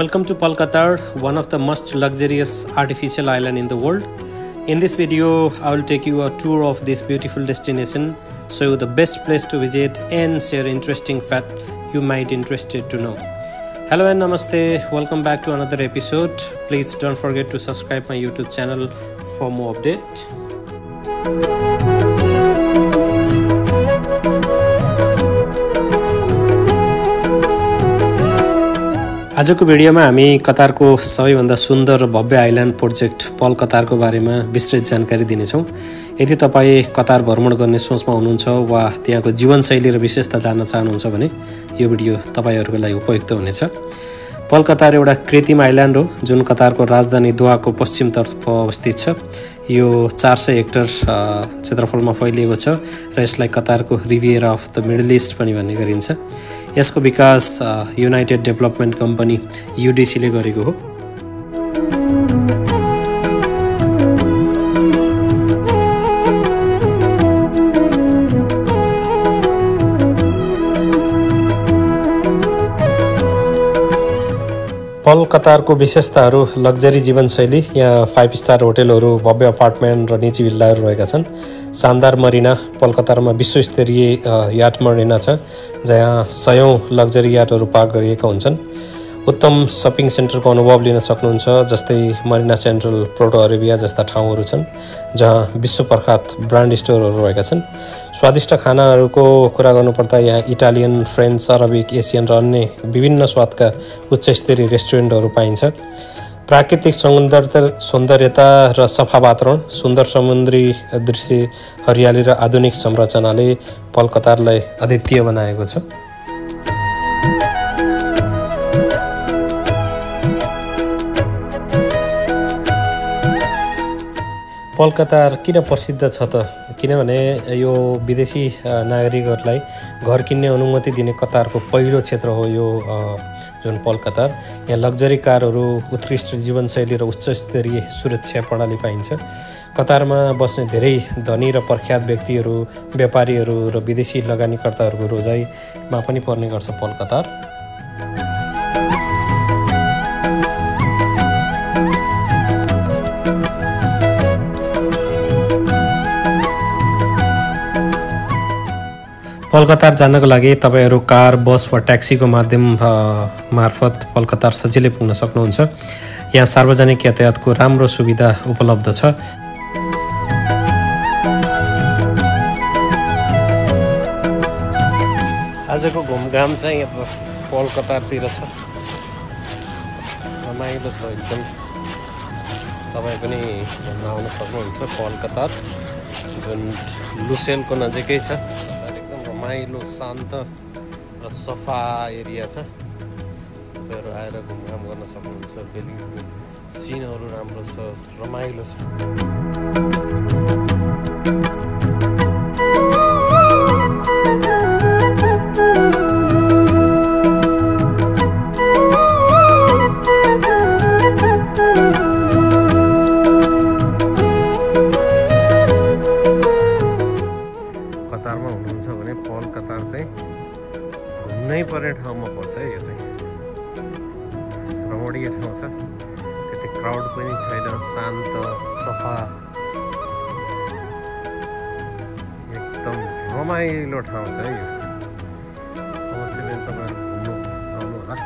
Welcome to Pol Qatar, one of the most luxurious artificial island in the world. In this video, I will take you a tour of this beautiful destination, show you the best place to visit and share interesting fact you might interested to know. Hello and namaste, welcome back to another episode. Please don't forget to subscribe my YouTube channel for more update. आजको भिडियोमा हामी कतारको सबैभन्दा सुन्दर र भव्य island project पल कतारको बारेमा विस्तृत जानकारी दिनेछौँ। यदि तपाईँ कतार भ्रमण गर्ने सोचमा हुनुहुन्छ वा त्यहाँको जीवनशैली र विशेषता जान्न चाहनुहुन्छ भने यो भिडियो तपाईँहरूको लागि उपयुक्त हुनेछ। पल कतार एउटा कृत्रिम आइल्यान्ड हो जुन कतारको राजधानी दोहाको पश्चिमतर्फ अवस्थित छ। यो 400 हेक्टर क्षेत्रफलमा फैलिएको छ र यसलाई कतारको रिभिएरा अफ द मिडल इस्ट पनि भन्ने गरिन्छ। यसको विकास युनाइटेड डेभलपमेन्ट कम्पनी UDC ले गरेको हो। पल कतारको विशेषताहरू लग्जरी जीवनशैली, यहाँ 5 स्टार होटलहरू, भव्य अपार्टमेन्ट र निजी विल्लाहरू रहेका छन्। शानदार मरिना, पल कतारमा विश्वस्तरीय याट मरिना छ जहाँ सयौं लग्जरी याटहरू पार्क गरिएका हुन्छन्। उत्तम शपिङ सेन्टरको अनुभव लिन सक्नुहुन्छ, जस्तै मरिना सेन्ट्रल, पोर्टो अरेबिया जस्ता ठाउँहरू छन् जहाँ विश्व प्रख्यात ब्रान्ड स्टोरहरू रहेका छन्। स्वादिष्ट खानाहरूको कुरा गर्नुपर्दा यहाँ इटालियन, फ्रेन्च, अरबिक, एसियन र अन्य विभिन्न स्वादका उच्च स्तरीय रेस्टुरेन्टहरू पाइन्छ। प्राकृतिक सौन्दर्यता र सफा वातावरण, सुन्दर समुद्री दृश्य, हरियाली र आधुनिक संरचनाले पल कतारलाई अद्वितीय बनाएको छ। पल कतार किन प्रसिद्ध छ त? किनभने यो विदेशी नागरिकहरूलाई घर किन्ने अनुमति दिने कतारको पहिलो क्षेत्र हो यो जुन पल कतार। यहाँ लग्जरी कारहरू, उत्कृष्ट जीवनशैली र उच्च स्तरीय सुरक्षा प्रणाली पाइन्छ। कतारमा बस्ने धेरै धनी र प्रख्यात व्यक्तिहरू, व्यापारीहरू र विदेशी लगानीकर्ताहरूको रोजाइमा पनि पर्ने गर्छ पल कतार। पल कतार जानको लागि तपाईहरू कार, बस वा ट्याक्सीको माध्यम मार्फत पल कतार सजिलै पुग्न सक्नुहुन्छ। यहाँ सार्वजनिक यातायातको राम्रो सुविधा उपलब्ध छ। आजको घुमघाम चाहिँ अब पल कतारतिर छ। रमाइलो छ एकदम। तपाईँ पनि घुम्न आउन सक्नुहुन्छ पल कतार, जुन लुसेलको नजिकै छ। रमाइलो, शान्त र सफा एरिया छ। तपाईँहरू आएर घुमघाम गर्न सक्नुहुन्छ। बेलिङको सिनहरू राम्रो छ, रमाइलो छ। कतारमा हुनुहुन्छ भने पल कतार चाहिँ घुम्नै पर्ने ठाउँमा पर्छ है। यो चाहिँ रमणीय ठाउँ छ, त्यति क्राउड पनि छैन, शान्त, सफा, एकदम रमाइलो ठाउँ छ है यो। अवश्य पनि तपाईँहरू घुम्नु आउनु होला।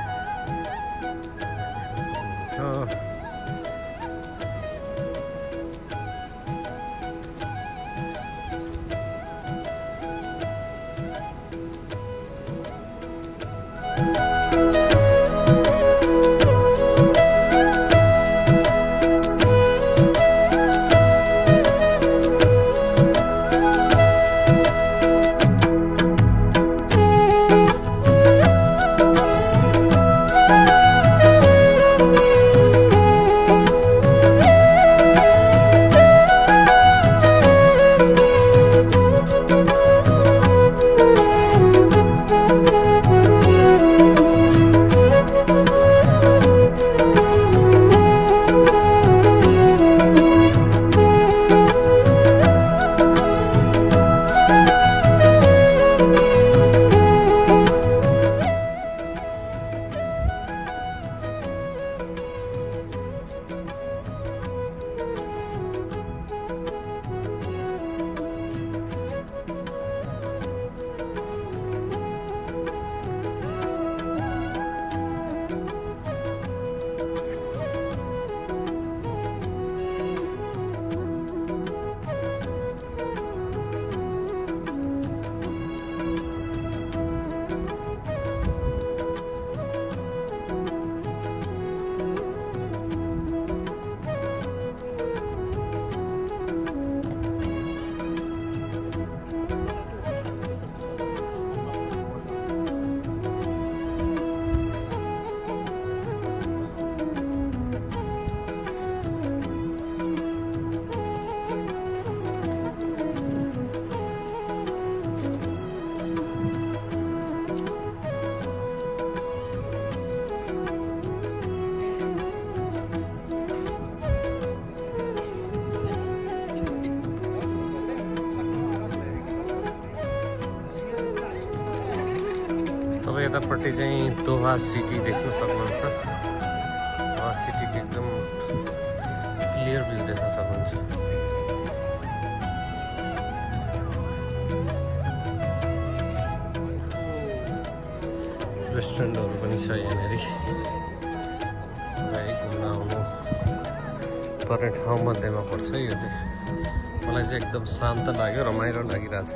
यतापट्टि चाहिँ दोहा सिटी देख्न सक्नुहुन्छ। दोहा सिटीको एकदम क्लियर भ्यू देख्न सक्नुहुन्छ। रेस्टुरेन्टहरू पनि छ यहाँनिर। घुम्न आउनु पर्ने ठाउँ मध्येमा पर्छ यो चाहिँ। मलाई चाहिँ एकदम शान्त लाग्यो, रमाइलो लागिरहेछ।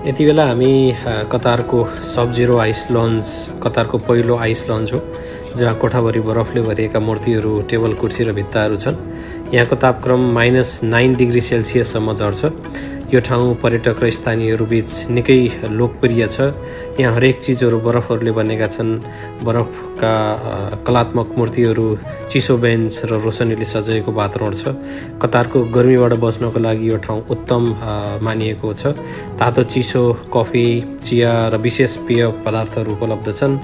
यति बेला हामी कतारको सब जिरो आइस लन्च, कतारको पहिलो आइस लन्च हो जहाँ कोठाभरि बरफले भरिएका मूर्तिहरू, टेबल कुर्सी र भित्ताहरू छन्। यहाँको तापक्रम -9 डिग्री सेल्सियससम्म झर्छ। यो ठाउँ पर्यटक र स्थानीयहरू बीच निकै लोकप्रिय छ। यहाँ हरेक चिजहरू बरफहरूले बनेका छन्। बरफका कलात्मक मूर्तिहरू, चिसो बेन्च र रोशनीले सजाएको वातावरण छ। कतारको गर्मीबाट बच्नको लागि यो ठाउँ उत्तम मानिएको छ। तातो चिसो कफी, चिया र विशेष पेय पदार्थहरू उपलब्ध छन्।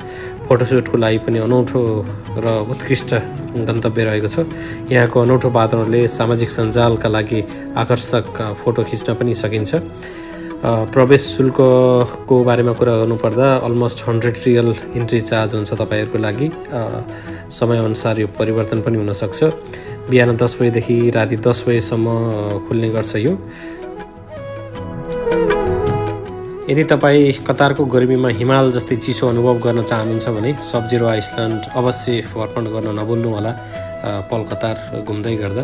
फोटोसुटको लागि पनि अनौठो र उत्कृष्ट गन्तव्य रहेको छ। यहाँको अनौठो वातावरणले सामाजिक सञ्जालका लागि आकर्षक फोटो खिच्न पनि सकिन्छ। प्रवेश शुल्कको बारेमा कुरा गर्नुपर्दा अलमोस्ट 100 रियल इन्ट्री चार्ज हुन्छ तपाईहरूको लागि। समयअनुसार यो परिवर्तन पनि हुनसक्छ। बिहान 10 बजेदेखि राति 10 बजेसम्म खुल्ने गर्छ यो। यदि तपाईँ कतारको गर्मीमा हिमाल जस्तै चिसो अनुभव गर्न चाहनुहुन्छ भने सब जिरो आइसल्यान्ड अवश्य भ्रमण गर्न नभुल्नुहोला पल कतार घुम्दै गर्दा।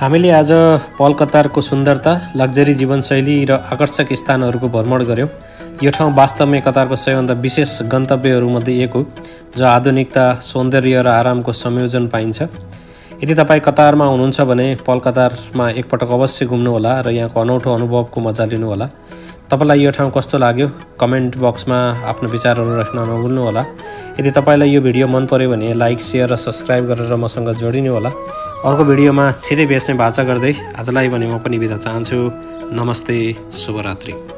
हामीले आज पल कतारको सुन्दरता, लग्जरी जीवनशैली र आकर्षक स्थानहरूको भ्रमण गऱ्यौँ। यो ठाउँ वास्तवमै कतारको सबैभन्दा विशेष गन्तव्यहरूमध्ये एक हो, जो आधुनिकता, सौन्दर्य र आरामको संयोजन पाइन्छ। यदि तपाईँ कतारमा हुनुहुन्छ भने पल कतारमा एकपटक अवश्य घुम्नुहोला र यहाँको अनौठो अनुभवको मजा लिनुहोला। तपाईलाई यो ठाउँ कस्तो लाग्यो कमेन्ट बक्समा आफ्नो विचारहरू राख्न नभुल्नुहोला। यदि तपाईलाई यो भिडियो मन पर्यो भने लाइक, शेयर र सब्स्क्राइब गरेर मसँग जोडिनु होला। अर्को भिडियोमा छिटै भेट्ने बाचा गर्दै आजलाई भने म पनि बिदा चाहन्छु। नमस्ते, शुभरात्रि।